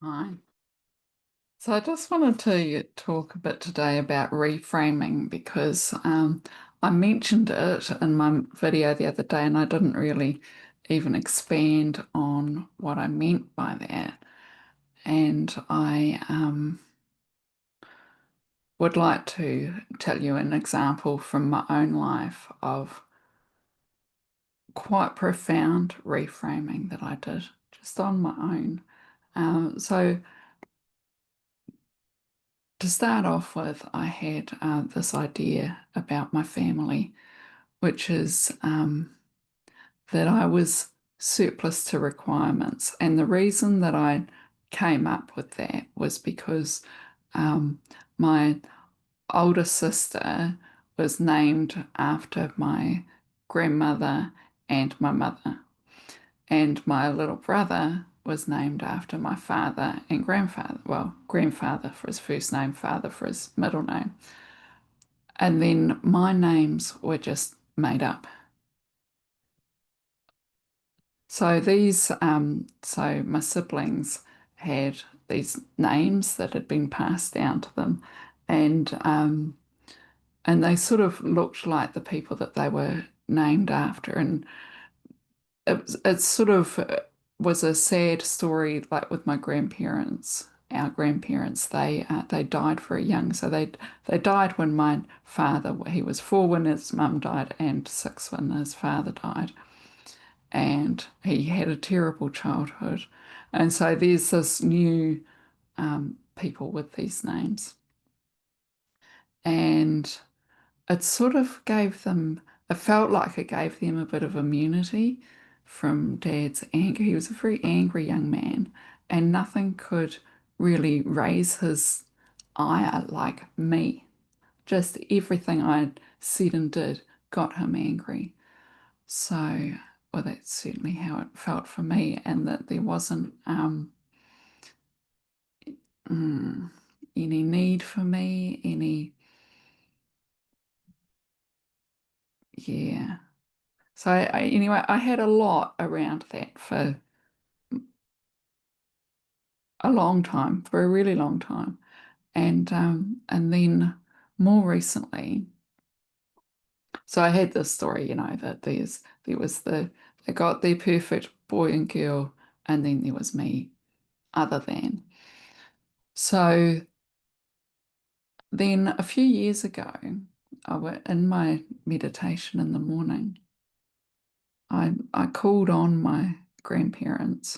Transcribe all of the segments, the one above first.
Hi. So I just wanted to talk a bit today about reframing because I mentioned it in my video the other day and I didn't really even expand on what I meant by that. And I would like to tell you an example from my own life of quite profound reframing that I did just on my own. So to start off with, I had this idea about my family, which is that I was surplus to requirements. And the reason that I came up with that was because um, my older sister was named after my grandmother and my mother. And my little brother was named after my father and grandfather. Well, grandfather for his first name, father for his middle name. And then my names were just made up. So my siblings had these names that had been passed down to them, and and they sort of looked like the people that they were named after, and it sort of was a sad story, like with my grandparents. Our grandparents, they died very young, so they died when my father he was four when his mum died, and six when his father died, and he had a terrible childhood, and so there's this new people with these names, and it sort of gave them, it felt like it gave them a bit of immunity from Dad's anger. He was a very angry young man, and nothing could really raise his ire like me. Just everything I said and did got him angry. So, well, that's certainly how it felt for me, and that there wasn't mm, any need for me, yeah. So anyway, I had a lot around that for a long time, for a really long time, and then more recently, so I had this story, that there was they got their perfect boy and girl, and then there was me, other than. So then a few years ago, I were in my meditation in the morning. I called on my grandparents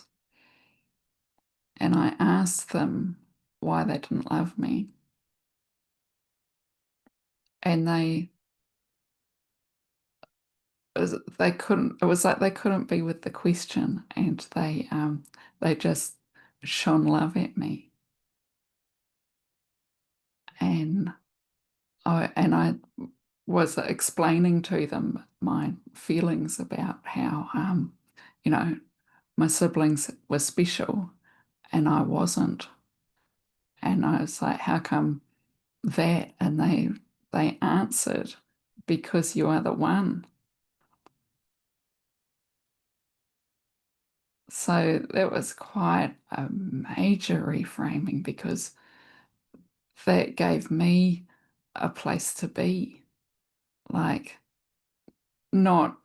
and I asked them why they didn't love me. And they couldn't, it was like they couldn't be with the question, and they just shone love at me. And I was explaining to them my feelings about how you know, my siblings were special and I wasn't. And I was like, how come that? And they answered, because you are the one. So that was quite a major reframing because that gave me a place to be. Like, not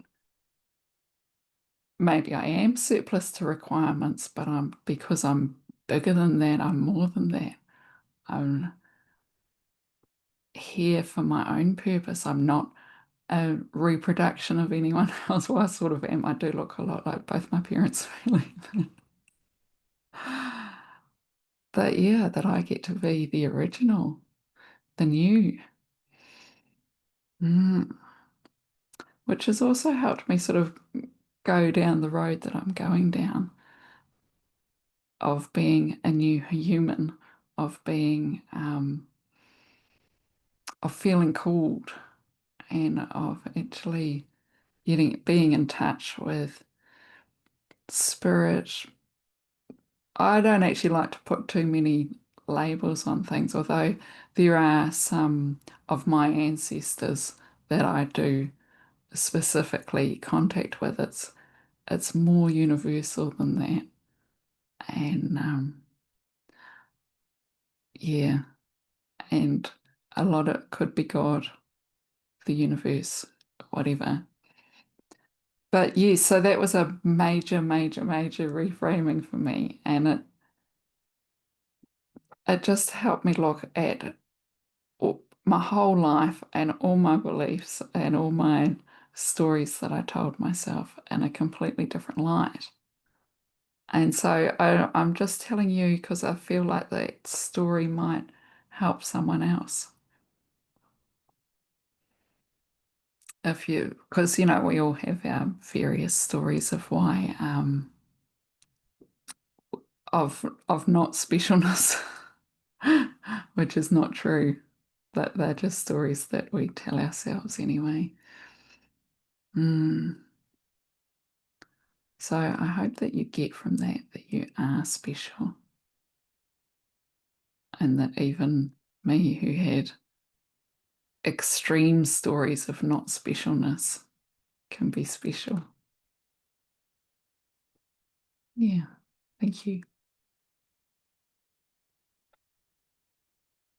maybe I am surplus to requirements, but I'm because I'm bigger than that, I'm more than that. I'm here for my own purpose. I'm not a reproduction of anyone else. Well, I sort of am. I do look a lot like both my parents, really. But yeah, that I get to be the original, the new, mm. Which has also helped me sort of go down the road that I'm going down of being a new human, of being, of feeling called, and of actually being in touch with spirit. I don't actually like to put too many labels on things, although there are some of my ancestors that I do specifically contact with. It's more universal than that. And yeah, and a lot of it could be God, the universe, whatever. But yes, so that was a major, major, major reframing for me, and it just helped me look at my whole life and all my beliefs and all my stories that I told myself in a completely different light. And so I'm just telling you because I feel like that story might help someone else. If you, because we all have our various stories of why, of not specialness, which is not true. But they're just stories that we tell ourselves anyway. Mm. So I hope that you get from that you are special, and that even me, who had extreme stories of not specialness, can be special. Yeah, thank you.